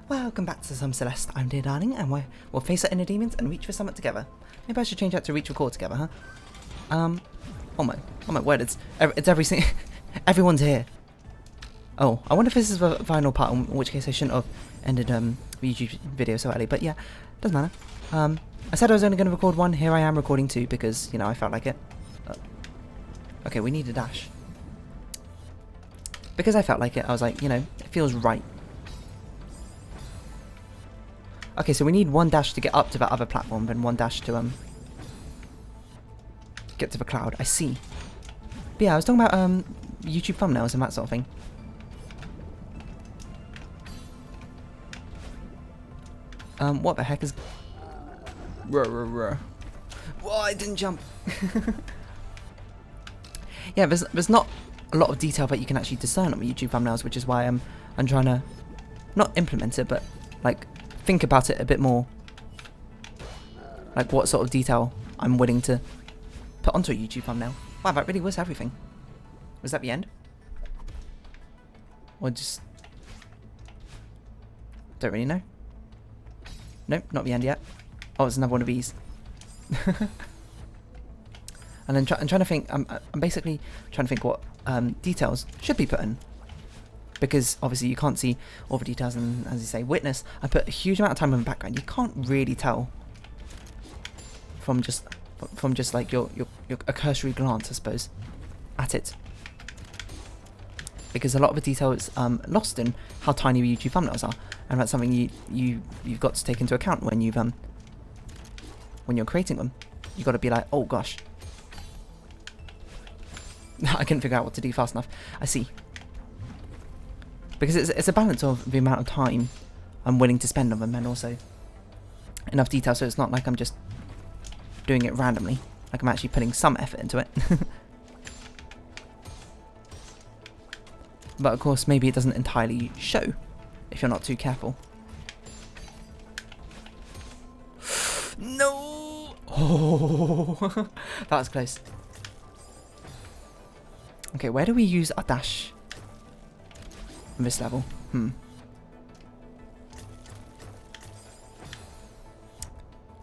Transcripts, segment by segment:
Welcome back to Some Celeste. I'm dear darling, and we'll face our inner demons and reach for something together. Maybe I should change that to reach record together, huh? Oh my word! It's every single. Everyone's here. Oh, I wonder if this is the final part. In which case I shouldn't have ended the YouTube video so early. But yeah, doesn't matter. I said I was only going to record one. Here I am recording two because I felt like it. Okay, we need a dash. Because I felt like it, I was like, it feels right. Okay, so we need one dash to get up to that other platform, then one dash to get to the cloud. I see. But yeah, I was talking about YouTube thumbnails and that sort of thing. What the heck is? Whoa, I didn't jump. Yeah, there's not a lot of detail that you can actually discern on YouTube thumbnails, which is why I'm trying to not implement it, but like think about it a bit more. Like what sort of detail I'm willing to put onto a YouTube thumbnail. Wow, that really was everything. Was that the end? Or just don't really know. Nope, not the end yet. Oh, it's another one of these. And then I'm trying to think. I'm basically trying to think what details should be put in, because obviously you can't see all the details. And as you say, witness. I put a huge amount of time in the background. You can't really tell from just like your a cursory glance, I suppose, at it, because a lot of the detail is lost in how tiny the YouTube thumbnails are, and that's something you've got to take into account when you're creating them. You've got to be like, oh gosh. I couldn't figure out what to do fast enough. I see. Because it's a balance of the amount of time I'm willing to spend on them, and also enough detail so it's not like I'm just doing it randomly. Like I'm actually putting some effort into it. But of course, maybe it doesn't entirely show if you're not too careful. No! Oh, that was close. Okay, where do we use our dash on this level? I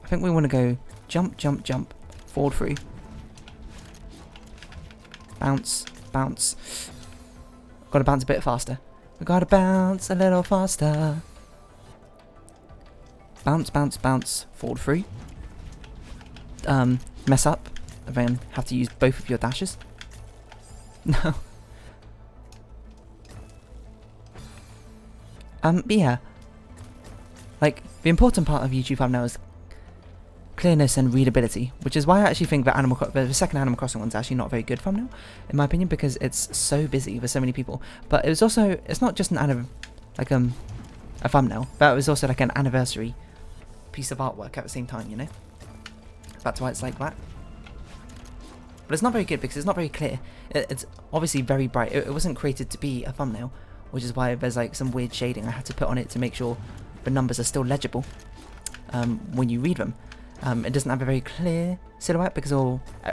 think we want to go jump, jump, jump, forward through. Bounce, bounce. Gotta bounce a bit faster. We gotta bounce a little faster. Bounce, bounce, bounce, forward through. Mess up, and then have to use both of your dashes. No. But yeah. Like, the important part of YouTube thumbnail is clearness and readability, which is why I actually think that the second Animal Crossing one's actually not a very good thumbnail, in my opinion, because it's so busy with so many people. But it was also, it's not just a thumbnail, but it was also like an anniversary piece of artwork at the same time, That's why it's like that. But it's not very good because it's not very clear. It's obviously very bright. It wasn't created to be a thumbnail, which is why there's like some weird shading I had to put on it to make sure the numbers are still legible when you read them. It doesn't have a very clear silhouette because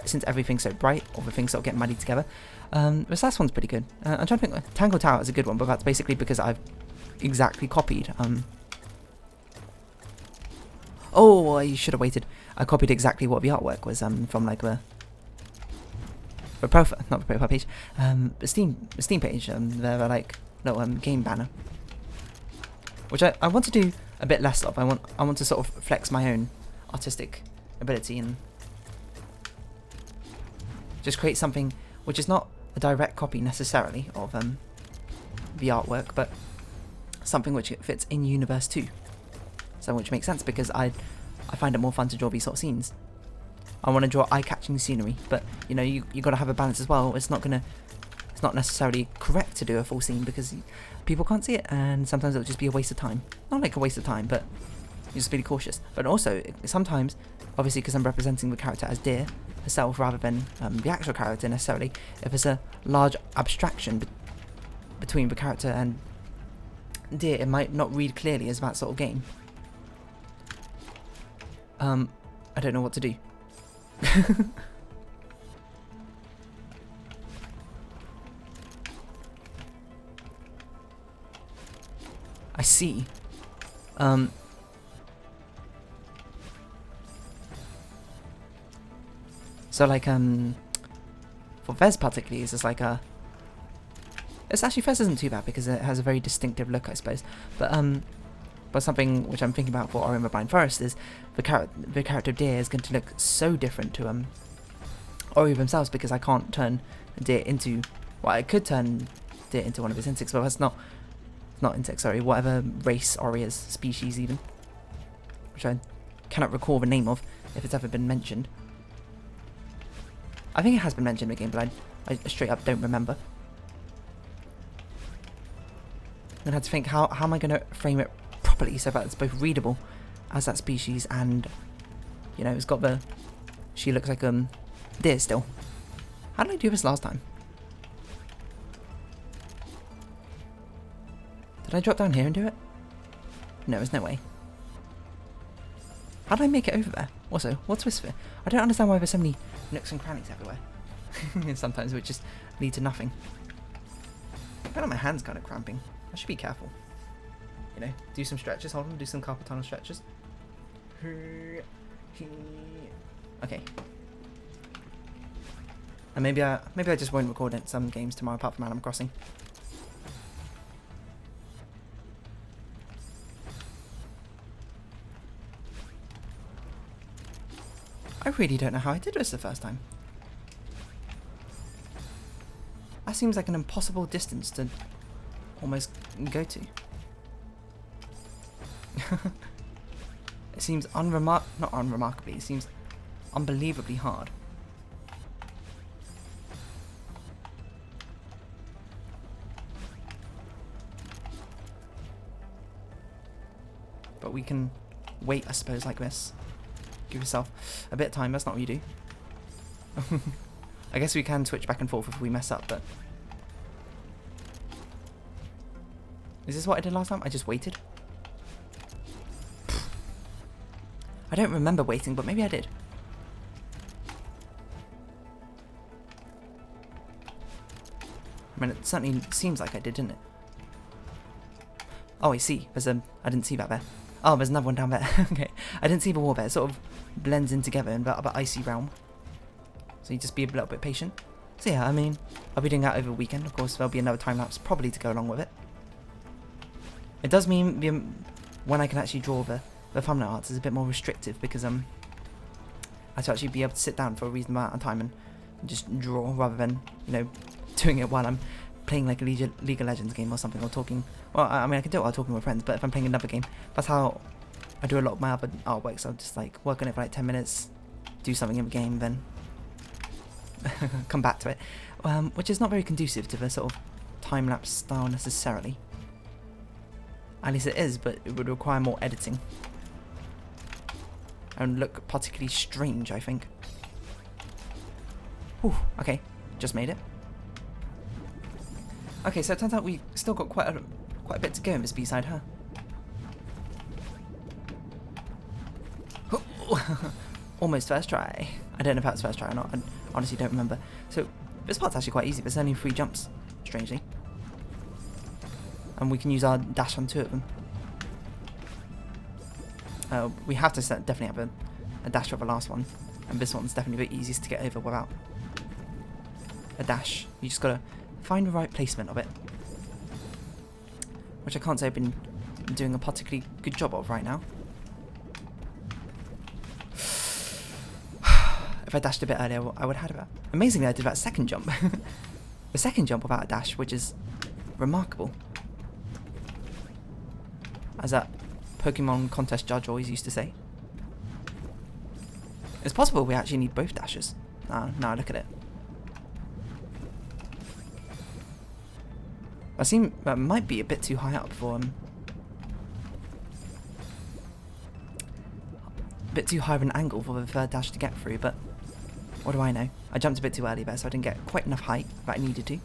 since everything's so bright, all the things sort of get muddied together. This last one's pretty good. I'm trying to think. Tangle Tower is a good one, but that's basically because I've exactly copied. Oh, you should have waited. I copied exactly what the artwork was from like the profile, not the profile page, the Steam page. They're like little game banner, which I want to do a bit less of. I want to sort of flex my own artistic ability and just create something which is not a direct copy necessarily of the artwork, but something which fits in universe too. So which makes sense because I find it more fun to draw these sort of scenes. I want to draw eye-catching scenery, but you got to have a balance as well. It's not necessarily correct to do a full scene because people can't see it, and sometimes it'll just be a waste of time. Not like a waste of time, but you're just really cautious. But also sometimes, obviously, because I'm representing the character as Deer herself rather than the actual character necessarily, if there's a large abstraction between the character and Deer, it might not read clearly as that sort of game. I don't know what to do. I see. So like for Fez particularly, it's just like a. It's actually Fez isn't too bad because it has a very distinctive look, I suppose. But something which I'm thinking about for Ori and the Blind Forest is the character of Deer is going to look so different to Ori themselves, because I can't turn Deer into. Well, I could turn Deer into one of his insects, but that's not insects. Sorry, whatever race Ori is, species even, which I cannot recall the name of if it's ever been mentioned. I think it has been mentioned in the game, but I straight up don't remember. I'm gonna have to think how am I gonna frame it properly so that it's both readable as that species and, you know, it's got the. She looks like deer still. How did I do this last time? Did I drop down here and do it? No, there's no way. How did I make it over there? Also, what's this for? I don't understand why there's so many nooks and crannies everywhere. Sometimes it would just lead to nothing. I feel like my hand's kind of cramping. I should be careful. You know, do some stretches. Hold on, do some carpal tunnel stretches. Okay. And maybe I just won't record it some games tomorrow apart from Animal Crossing. I really don't know how I did this the first time. That seems like an impossible distance to almost go to. It seems not unremarkably, it seems unbelievably hard. But we can wait, I suppose, like this. Give yourself a bit of time, that's not what you do. I guess we can switch back and forth if we mess up, but... Is this what I did last time? I just waited? I don't remember waiting, but maybe I did. I mean, it certainly seems like I did, didn't it? Oh, I see. There's a... I didn't see that there. Oh, there's another one down there. Okay. I didn't see the wall there. It sort of blends in together in that icy realm. So you just be a little bit patient. So yeah, I mean, I'll be doing that over the weekend. Of course, there'll be another time lapse probably to go along with it. It does mean when I can actually draw the thumbnail arts is a bit more restrictive because I have to actually be able to sit down for a reasonable amount of time and just draw rather than, you know, doing it while I'm playing like a League of Legends game or something, or talking. Well, I mean, I can do it while talking with friends, but if I'm playing another game, that's how I do a lot of my other artwork. So I'll just like work on it for like 10 minutes, do something in the game, then come back to it, which is not very conducive to the sort of time-lapse style necessarily. At least it is, but it would require more editing and look particularly strange, I think. Whew, okay, just made it. Okay, so it turns out we still got quite a bit to go in this B-side, huh? Almost first try. I don't know if that's first try or not. I honestly don't remember. So this part's actually quite easy. There's only 3 jumps, strangely, and we can use our dash on 2 of them. We have to definitely have a dash for the last one, and this one's definitely the easiest to get over without a dash. You just gotta find the right placement of it, which I can't say I've been doing a particularly good job of right now. If I dashed a bit earlier, I would have had it. Amazingly, I did that second jump. The second jump without a dash, which is remarkable. As that Pokemon contest judge always used to say. It's possible we actually need both dashes. Now look at it. That might be a bit too high up for a bit too high of an angle for the third dash to get through, but what do I know? I jumped a bit too early there, so I didn't get quite enough height that I needed to.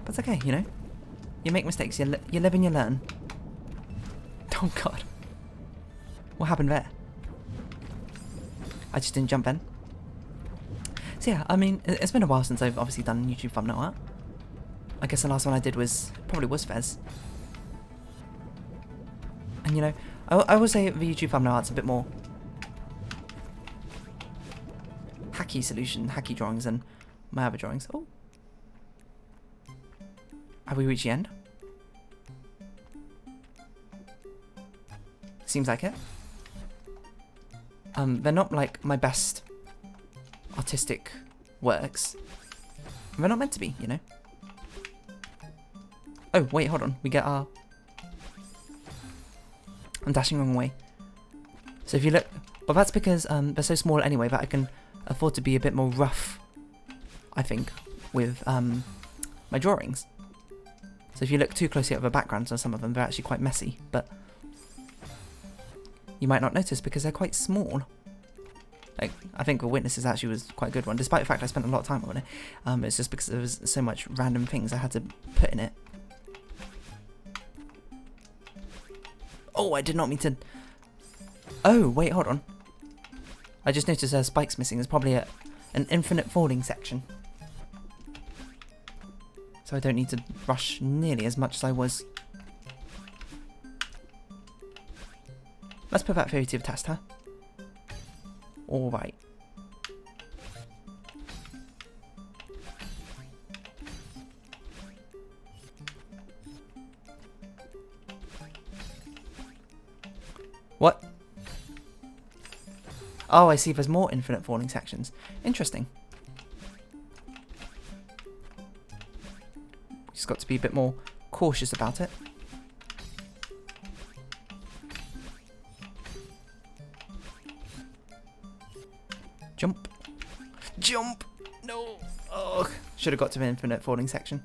But it's okay, you know? You make mistakes, you live and you learn. Oh god. What happened there? I just didn't jump in. So yeah, I mean, it's been a while since I've obviously done YouTube thumbnail art. I guess the last one I did probably was Fez. And you know, I will say the YouTube thumbnail art's a bit more hacky drawings than my other drawings. Oh, have we reached the end? Seems like it. They're not like my best artistic works. They're not meant to be, you know. Oh wait, hold on. We get our. I'm dashing the wrong way. So if you look, well, that's because they're so small anyway that I can afford to be a bit more rough, I think, with my drawings. So if you look too closely at the backgrounds on some of them, they're actually quite messy, but you might not notice because they're quite small. Like, I think The Witnesses actually was quite a good one, despite the fact I spent a lot of time on it. It's just because there was so much random things I had to put in it. Oh, I did not mean to... Oh, wait, hold on. I just noticed there's spikes missing. There's probably an infinite falling section. So I don't need to rush nearly as much as I was. Let's put that theory to the test, huh? Alright. What? Oh, I see. There's more infinite falling sections. Interesting. Just got to be a bit more cautious about it. Jump. Jump! No! Oh, should have got to an infinite falling section.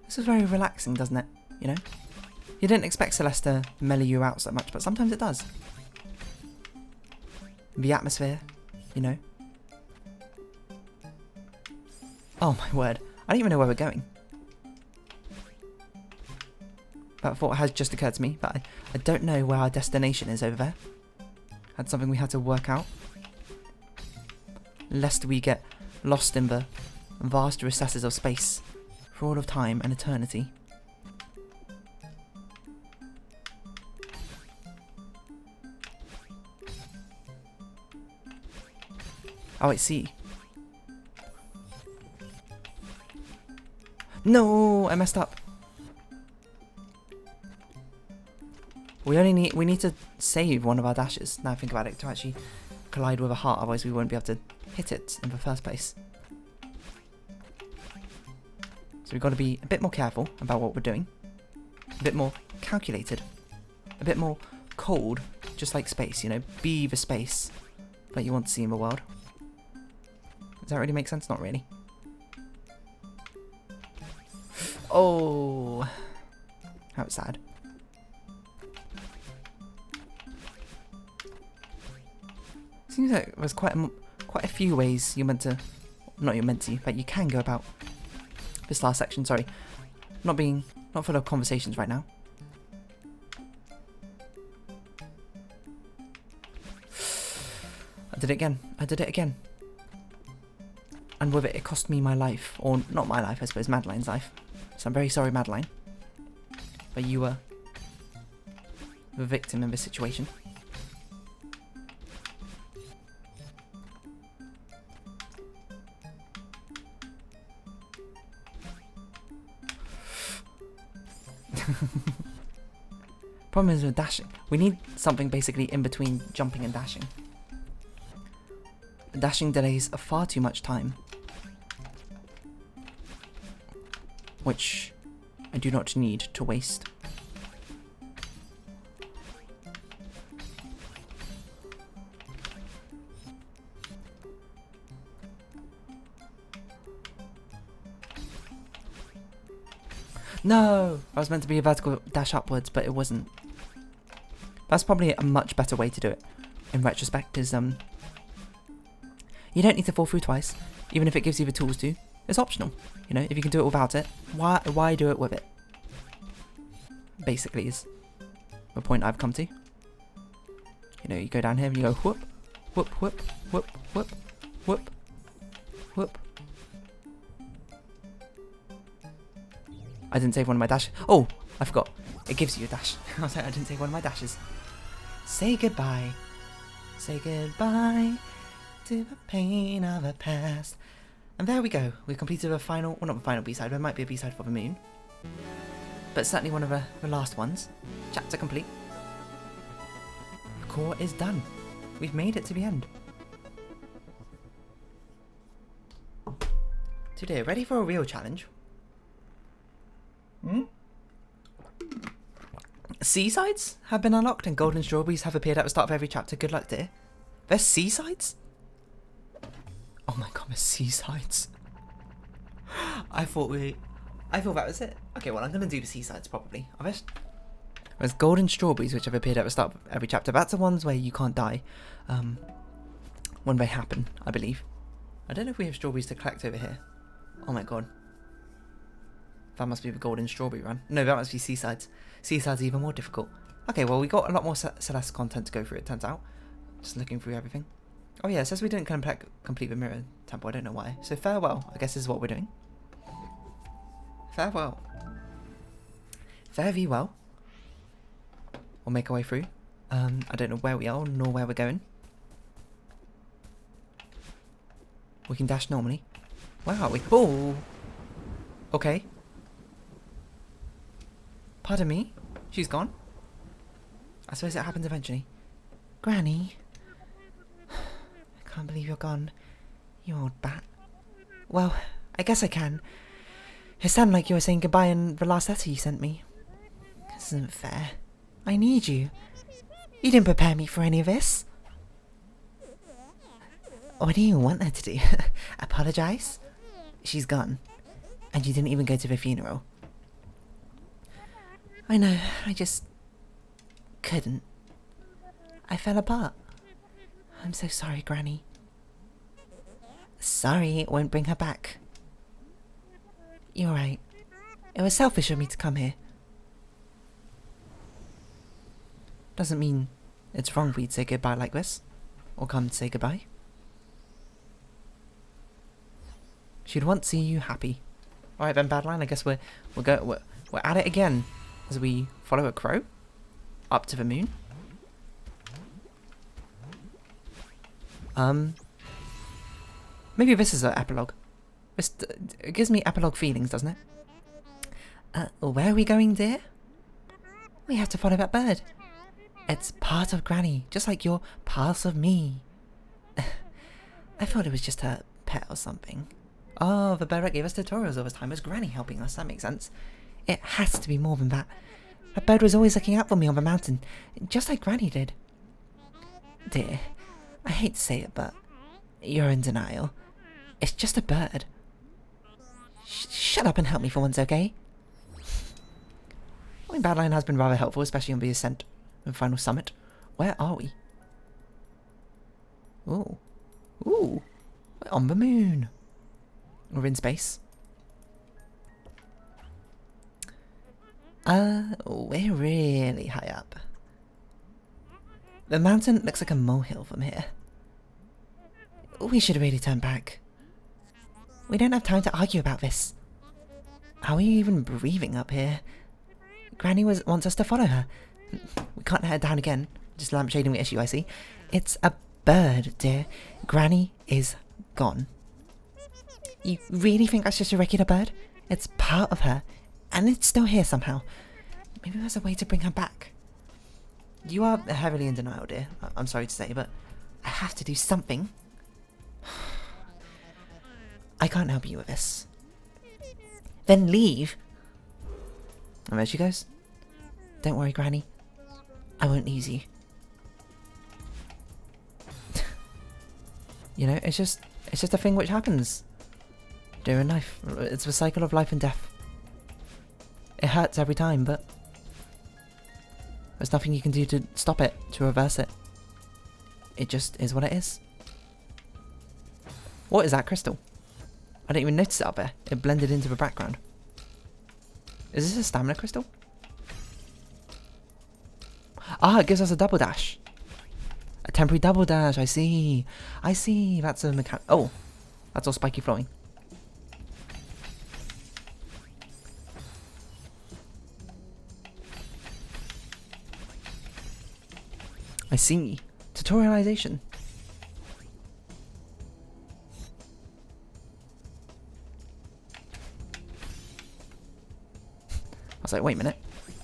This is very relaxing, doesn't it? You know? You didn't expect Celeste to mellow you out so much, but sometimes it does. The atmosphere, you know? Oh my word. I don't even know where we're going. That thought has just occurred to me, but I don't know where our destination is over there. That's something we had to work out. Lest we get lost in the vast recesses of space for all of time and eternity. Oh, I see. No, I messed up. We need to save one of our dashes, now I think about it, to actually collide with a heart, otherwise we won't be able to hit it in the first place. So we've got to be a bit more careful about what we're doing, a bit more calculated, a bit more cold, just like space, you know, be the space that you want to see in the world. Does that really make sense? Not really. Oh, how sad. Seems like there's quite a few ways you're meant to, not you're meant to, but you can go about this last section. Sorry, not full of conversations right now. I did it again. I did it again. And with it, it cost me my life, or not my life, I suppose, Madeline's life. So I'm very sorry, Madeline, but you were the victim in this situation. Problem is with dashing. We need something basically in between jumping and dashing. Dashing delays far too much time, which I do not need to waste. No! I was meant to be a vertical dash upwards, but it wasn't. That's probably a much better way to do it, in retrospect, is you don't need to fall through twice, even if it gives you the tools to. It's optional, you know, if you can do it without it, why do it with it? Basically is the point I've come to. You know, you go down here and you go whoop, whoop, whoop, whoop, whoop, whoop, whoop. I didn't save one of my dashes. Oh, I forgot. It gives you a dash. I was like, I didn't save one of my dashes. Say goodbye. Say goodbye to the pain of the past. And there we go. We completed a final, well, not the final B-side, but it might be a B-side for the moon. But certainly one of the last ones. Chapter complete. The core is done. We've made it to the end. Today, ready for a real challenge? Seasides have been unlocked and golden strawberries have appeared at the start of every chapter. Good luck, dear. There's seasides? Oh my god, there's seasides. I thought that was it. Okay, well, I'm gonna do the seasides probably. There's golden strawberries which have appeared at the start of every chapter. That's the ones where you can't die when they happen, I believe. I don't know if we have strawberries to collect over here. Oh my god. That must be the golden strawberry run. No, that must be seasides. Seasides even more difficult. Okay, well, we got a lot more Celeste content to go through, it turns out. Just looking through everything. Oh yeah, it says we didn't complete the mirror temple. I don't know why. So farewell, I guess is what we're doing. Farewell. Fare thee well. We'll make our way through. I don't know where we are, nor where we're going. We can dash normally. Where are we? Oh! Okay. Pardon me? She's gone? I suppose it happens eventually. Granny? I can't believe you're gone. You old bat. Well, I guess I can. It sounded like you were saying goodbye in the last letter you sent me. This isn't fair. I need you. You didn't prepare me for any of this. What do you want her to do? Apologize? She's gone. And you didn't even go to the funeral. I know, I just couldn't. I fell apart. I'm so sorry, Granny. Sorry, it won't bring her back. You're right. It was selfish of me to come here. Doesn't mean it's wrong for you to say goodbye like this. Or come to say goodbye. She'd want to see you happy. Alright then, Badline, I guess we're at it again. As we follow a crow. Up to the moon. Maybe this is an epilogue. It gives me epilogue feelings, doesn't it? Where are we going, dear? We have to follow that bird. It's part of Granny, just like you're part of me. I thought it was just a pet or something. Oh, the bird that gave us tutorials all this time was Granny helping us, that makes sense. It has to be more than that. That bird was always looking out for me on the mountain, just like Granny did. Dear, I hate to say it, but you're in denial. It's just a bird. Shut up and help me for once, okay? I mean, Badline has been rather helpful, especially on the ascent and final summit. Where are we? Ooh. Ooh. We're on the moon. We're in space. We're really high up. The mountain looks like a molehill from here. We should really turn back. We don't have time to argue about this. How are you even breathing up here? Granny wants us to follow her. We can't let her down again. Just lampshading the issue, I see. It's a bird, dear. Granny is gone. You really think that's just a regular bird? It's part of her. And it's still here somehow. Maybe there's a way to bring her back. You are heavily in denial, dear. I'm sorry to say, but I have to do something. I can't help you with this. Then leave. And there she goes. Don't worry, Granny. I won't lose you. You know, it's just a thing which happens during life. It's the cycle of life and death. It hurts every time, but there's nothing you can do to stop it, to reverse it. It just is what it is. What is that crystal? I didn't even notice it up there. It blended into the background. Is this a stamina crystal? Ah, it gives us a double dash. A temporary double dash, I see. I see, that's a mechanic. Oh, that's all spiky flowing. I see. Tutorialization. I was like, wait a minute.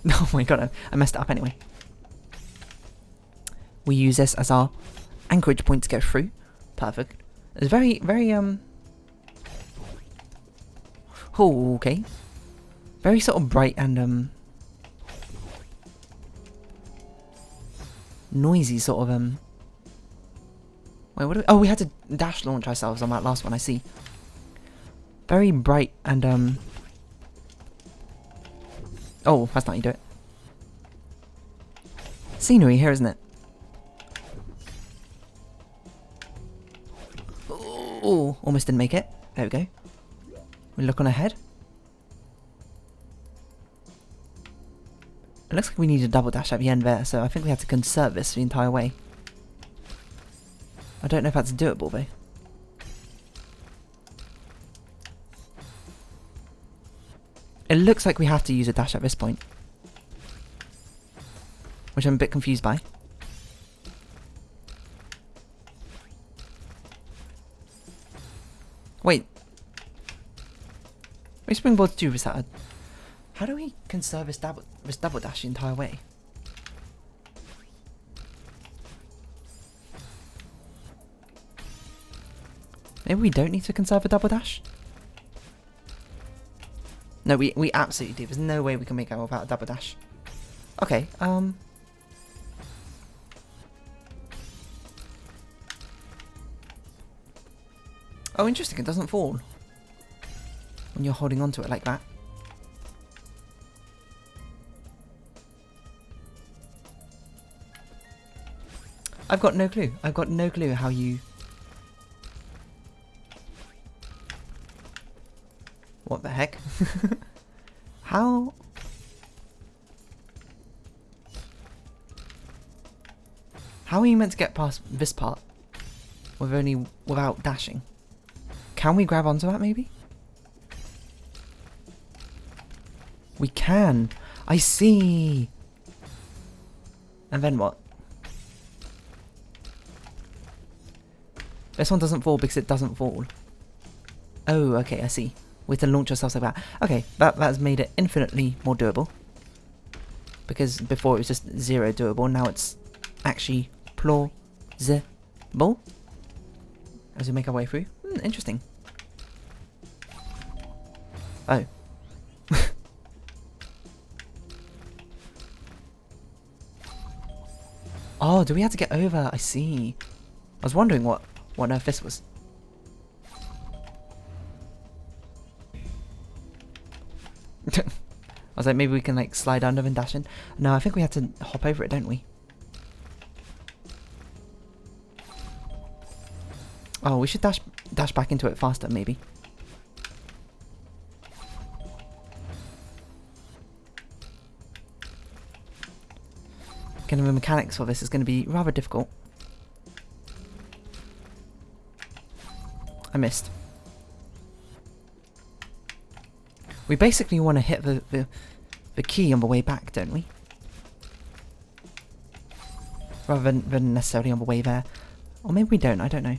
Oh my god, I messed it up anyway. We use this as our anchorage point to go through. Perfect. It's very, very, oh, okay. Very sort of bright and, noisy sort of, wait, what do we, oh, we had to dash launch ourselves on that last one, I see. Very bright and, oh, that's not how you do it. Scenery here, isn't it? Oh, almost didn't make it. There we go. We look on ahead. It looks like we need a double dash at the end there, so I think we have to conserve this the entire way. I don't know if that's doable though. It looks like we have to use a dash at this point, which I'm a bit confused by. Wait. Wait, springboards do reset. How do we conserve this double dash the entire way? Maybe we don't need to conserve a double dash? No, we absolutely do. There's no way we can make out without a double dash. Okay, oh, interesting, it doesn't fall when you're holding onto it like that. I've got no clue. I've got no clue how you... What the heck? How... How are you meant to get past this part without dashing? Can we grab onto that maybe? We can. I see. And then what? This one doesn't fall because it doesn't fall. Oh, okay, I see. We have to launch ourselves like that. Okay, that's made it infinitely more doable. Because before it was just 0 doable, now it's actually plausible. As we make our way through. Interesting. Oh. Oh, do we have to get over? I see. I was wondering what on earth this was. I was like, maybe we can like slide under and dash in. No, I think we have to hop over it, don't we? Oh, we should dash back into it faster, maybe. Getting the mechanics for this is going to be rather difficult. I missed. We basically want to hit the key on the way back, don't we? Rather than necessarily on the way there. Or maybe we don't, I don't know.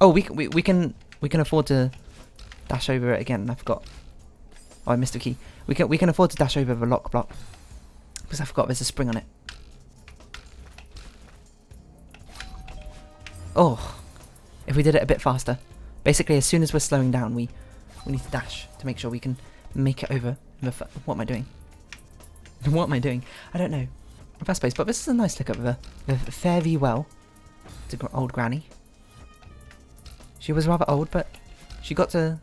Oh, we can afford to dash over it again. I forgot. Oh, I missed a key. We can afford to dash over the lock block because I forgot there's a spring on it. Oh, if we did it a bit faster. Basically, as soon as we're slowing down, we need to dash to make sure we can make it over. What am I doing? What am I doing? I don't know. Fast pace, but this is a nice look at the fare thee well to old granny. She was rather old, but she got to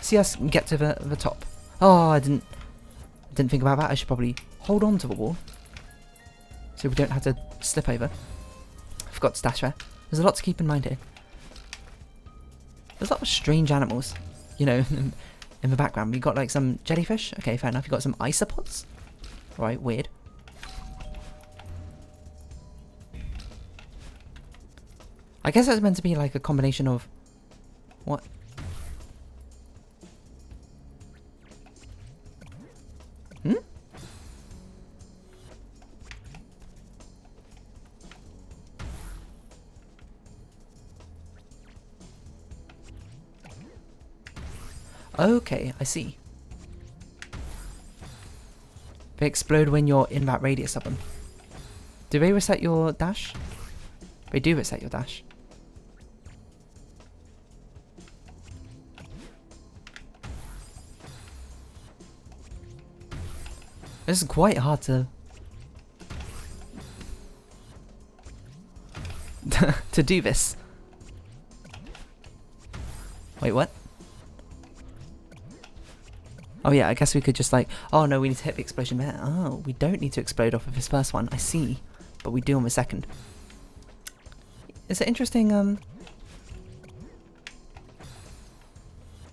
see us get to the top. Oh, I didn't think about that. I should probably hold on to the wall so we don't have to slip over. I forgot to dash there. There's a lot to keep in mind here. There's a lot of strange animals, you know, in the background. We got like some jellyfish. Okay, fair enough. You got some isopods. Right, weird. I guess that's meant to be like a combination of what? Okay, I see. They explode when you're in that radius of them. Do they reset your dash? They do reset your dash. This is quite hard to to do this. Wait, what? Oh yeah, I guess we could just like, oh no, we need to hit the explosion there. Oh, we don't need to explode off of this first one, I see. But we do on the second. It's an interesting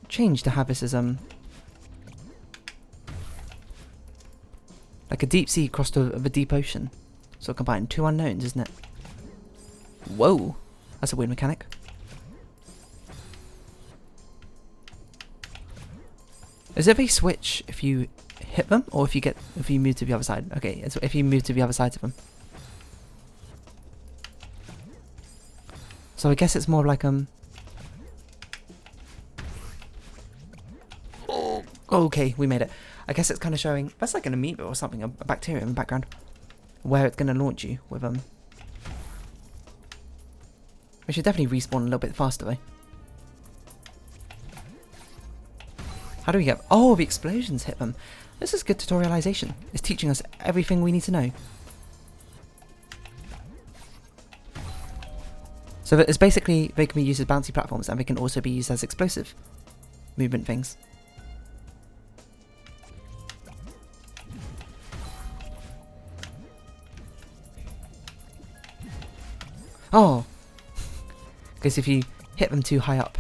change to have this as like a deep sea crossed over the deep ocean. So combined, two unknowns, isn't it? Whoa, that's a weird mechanic. Is it a switch if you hit them, or if you move to the other side? Okay, it's if you move to the other side of them. So I guess it's more like oh, okay, we made it. I guess it's kind of showing that's like an amoeba or something, a bacteria in the background, where it's going to launch you with We should definitely respawn a little bit faster though. How do we get... Oh, the explosions hit them. This is good tutorialization. It's teaching us everything we need to know. So it's basically, they can be used as bouncy platforms, and they can also be used as explosive movement things. Oh! Because if you hit them too high up.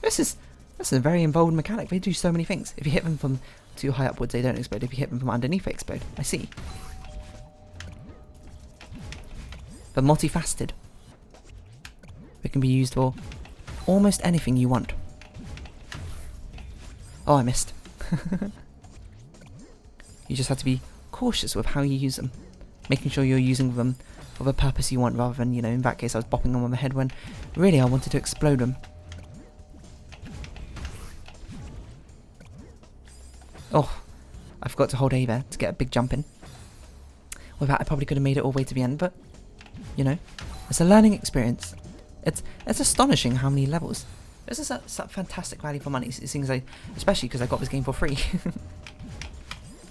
That's a very involved mechanic. They do so many things. If you hit them from too high upwards, they don't explode. If you hit them from underneath, they explode. I see. But multifaceted. It can be used for almost anything you want. Oh, I missed. You just have to be cautious with how you use them. Making sure you're using them for the purpose you want, rather than, you know, in that case I was bopping them on the head when really I wanted to explode them. Oh, I forgot to hold A there to get a big jump in. With that I probably could have made it all the way to the end, but, you know, it's a learning experience. It's astonishing how many levels. This is a fantastic value for money, especially because I got this game for free.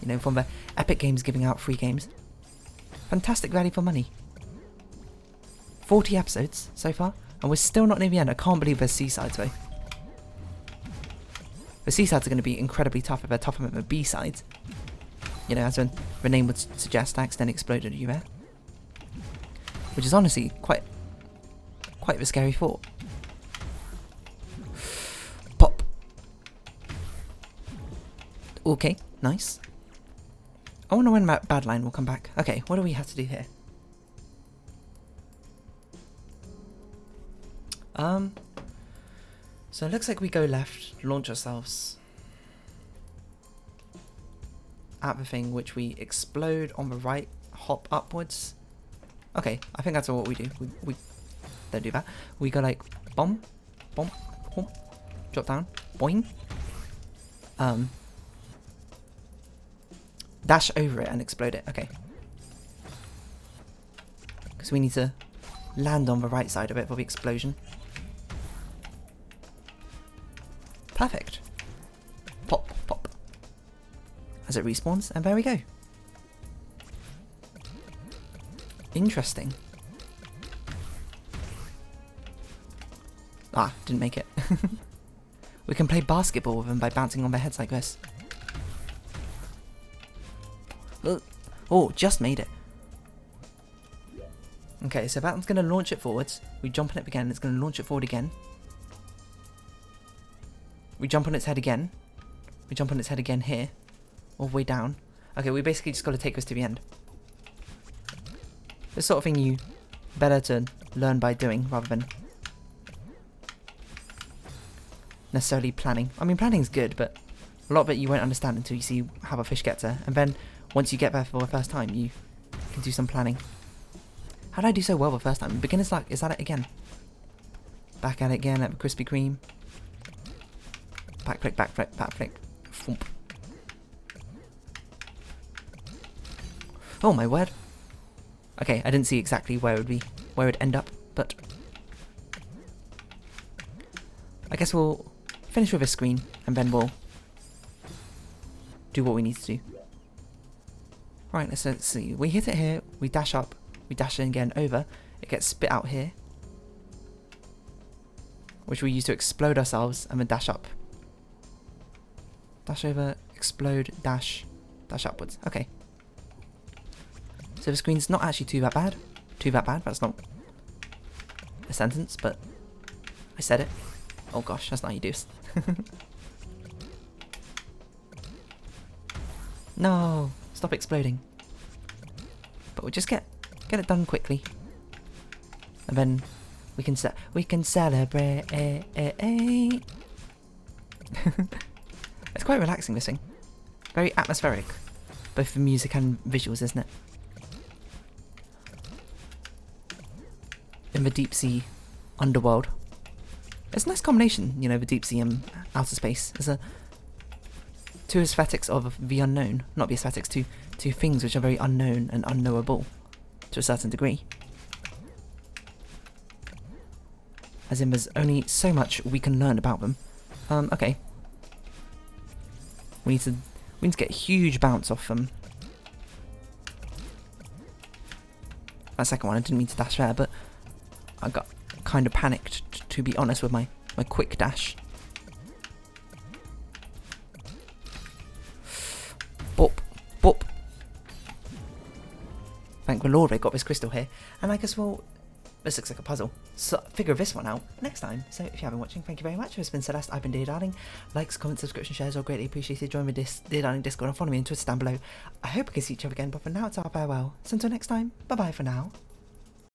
You know, from the Epic Games giving out free games. Fantastic value for money. 40 episodes so far, and we're still not near the end. I can't believe there's C-sides though. The C-sides are going to be incredibly tough if they're tougher than the B-sides. You know, as the name would suggest, I accidentally exploded you there. Which is honestly quite a scary thought. Pop. Okay, nice. I wonder when that bad line will come back. Okay, what do we have to do here? So it looks like we go left, launch ourselves at the thing, which we explode on the right, hop upwards. Okay, I think that's all what we do. We don't do that. We go like bomb, bomb, bomb, drop down, boing. Dash over it and explode it. Okay. Because we need to land on the right side of it for the explosion. Perfect. Pop, pop. As it respawns, and there we go. Interesting. Ah, didn't make it. We can play basketball with them by bouncing on their heads like this. Oh, just made it. Okay, so that's going to launch it forwards. We jump on it again, it's going to launch it forward again. We jump on its head again. We jump on its head again here. All the way down. Okay, we basically just got to take this to the end. This sort of thing you better to learn by doing rather than necessarily planning. I mean, planning's good, but a lot of it you won't understand until you see how a fish gets there. And then once you get there for the first time, you can do some planning. How did I do so well the first time? Beginner's luck. Is that it again? Back at it again at the Krispy Kreme. Backflip, backflip, backflip. Thump. Oh my word. Okay, I didn't see exactly where it would end up, but I guess we'll finish with a screen and then we'll do what we need to do. Right, let's see. We hit it here, we dash up, we dash in again over, it gets spit out here, which we use to explode ourselves and then dash up. Dash over, explode, dash, dash upwards. Okay. So the screen's not actually too that bad. That's not a sentence, but I said it. Oh gosh, that's not how you do. No, stop exploding. But we'll just get it done quickly, and then we can celebrate. It's quite relaxing, this thing. Very atmospheric, both the music and visuals, isn't it? In the deep sea underworld. It's a nice combination, you know, the deep sea and outer space. There's two aesthetics of the unknown, not the aesthetics, two things which are very unknown and unknowable to a certain degree. As in, there's only so much we can learn about them. Okay. We need to get a huge bounce off them. That second one, I didn't mean to dash there, but I got kind of panicked, to be honest, with my quick dash. Bop, bop. Thank the Lord they got this crystal here. And I guess, well, this looks like a puzzle. So figure this one out next time. So if you have been watching, thank you very much. It's been Celeste, I've been Dear Darling. Likes, comments, subscription, shares are greatly appreciated. Join me Dear Darling Discord and follow me on Twitter down below. I hope I can see each other again, but for now it's our farewell. So until next time, bye bye for now.